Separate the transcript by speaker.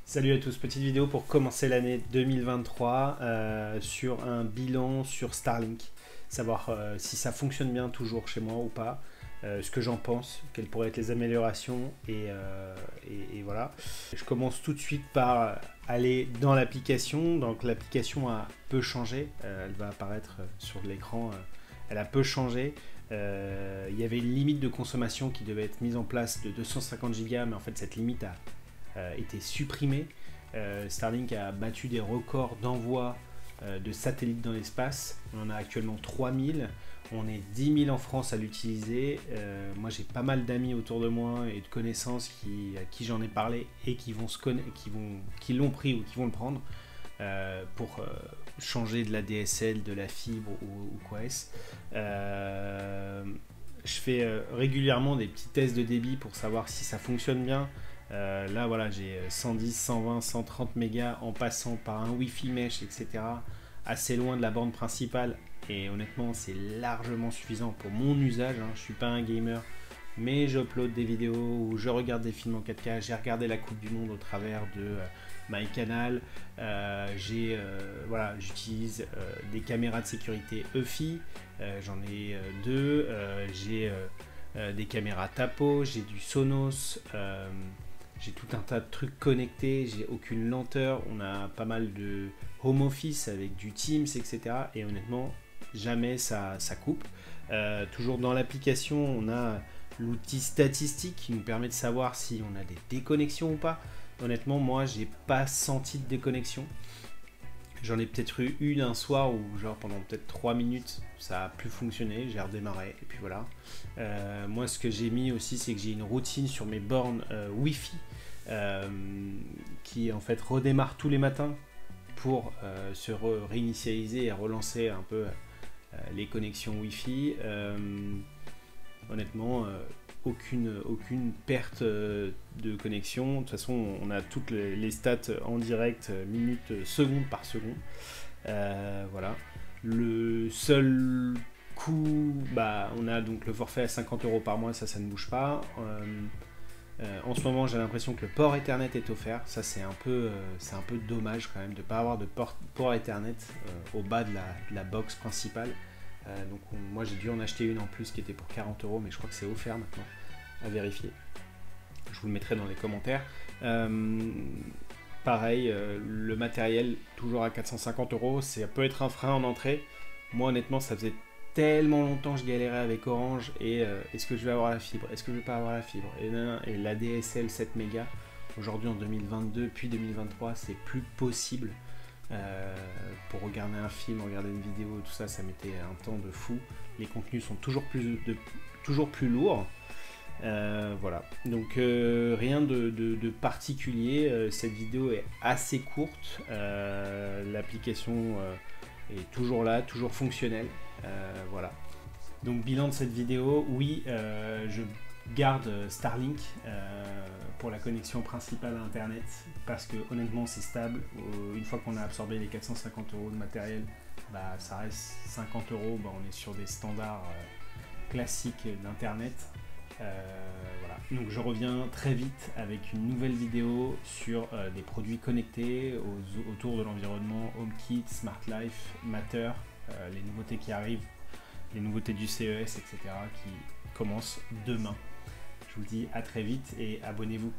Speaker 1: Salut à tous, petite vidéo pour commencer l'année 2023 sur un bilan sur Starlink, savoir si ça fonctionne bien toujours chez moi ou pas, ce que j'en pense, quelles pourraient être les améliorations et voilà. Je commence tout de suite par aller dans l'application, donc l'application a peu changé, elle va apparaître sur l'écran, elle a peu changé. Il y avait une limite de consommation qui devait être mise en place de 250 Go, mais en fait cette limite a été supprimé. Starlink a battu des records d'envoi de satellites dans l'espace. On en a actuellement 3000. On est 10 000 en France à l'utiliser. Moi j'ai pas mal d'amis autour de moi et de connaissances à qui j'en ai parlé et qui l'ont pris ou qui vont le prendre pour changer de la DSL, de la fibre ou quoi est-ce. Je fais régulièrement des petits tests de débit pour savoir si ça fonctionne bien. Là voilà, j'ai 110, 120, 130 mégas en passant par un Wi-Fi mesh, etc. assez loin de la bande principale, et honnêtement c'est largement suffisant pour mon usage, hein. Je suis pas un gamer, mais j'upload des vidéos ou je regarde des films en 4K. J'ai regardé la Coupe du Monde au travers de MyCanal. Voilà, j'utilise des caméras de sécurité EFI, j'en ai deux. J'ai des caméras Tapo, j'ai du Sonos. J'ai tout un tas de trucs connectés, j'ai aucune lenteur, on a pas mal de home office avec du Teams, etc. Et honnêtement, jamais ça coupe. Toujours dans l'application, on a l'outil statistique qui nous permet de savoir si on a des déconnexions ou pas. Honnêtement, moi, j'ai pas senti de déconnexion. J'en ai peut-être eu une un soir où, genre, pendant peut-être 3 minutes, ça a plus fonctionné, j'ai redémarré, et puis voilà. Moi, ce que j'ai mis aussi, c'est que j'ai une routine sur mes bornes Wi-Fi qui, en fait, redémarre tous les matins pour se réinitialiser et relancer un peu les connexions Wi-Fi. Honnêtement, aucune perte de connexion. De toute façon, on a toutes les stats en direct, minutes, seconde par seconde. Voilà. Le seul coût, on a donc le forfait à 50 € par mois, ça ne bouge pas. En ce moment, j'ai l'impression que le port Ethernet est offert. Ça, c'est un peu dommage quand même de ne pas avoir de port Ethernet au bas de la box principale. Donc moi j'ai dû en acheter une en plus qui était pour 40 €, mais je crois que c'est offert maintenant, à vérifier. Je vous le mettrai dans les commentaires. Pareil, le matériel toujours à 450 €, ça peut être un frein en entrée. Moi honnêtement, ça faisait tellement longtemps que je galérais avec Orange et est-ce que je vais avoir la fibre, est-ce que je vais pas avoir la fibre, et la DSL 7 mégas aujourd'hui en 2022 puis 2023, c'est plus possible. Pour regarder un film, regarder une vidéo, tout ça, ça mettait un temps de fou. Les contenus sont toujours plus lourds. Voilà, donc rien de particulier. Cette vidéo est assez courte. L'application est toujours là, toujours fonctionnelle. Voilà. Donc bilan de cette vidéo, oui, je garde Starlink pour la connexion principale à internet parce que honnêtement c'est stable. Une fois qu'on a absorbé les 450 € de matériel, ça reste 50 €. On est sur des standards classiques d'internet. Voilà. Donc je reviens très vite avec une nouvelle vidéo sur des produits connectés autour de l'environnement, HomeKit, Smart Life, Matter, les nouveautés qui arrivent, les nouveautés du CES, etc. qui commencent demain. Je vous dis à très vite et abonnez-vous.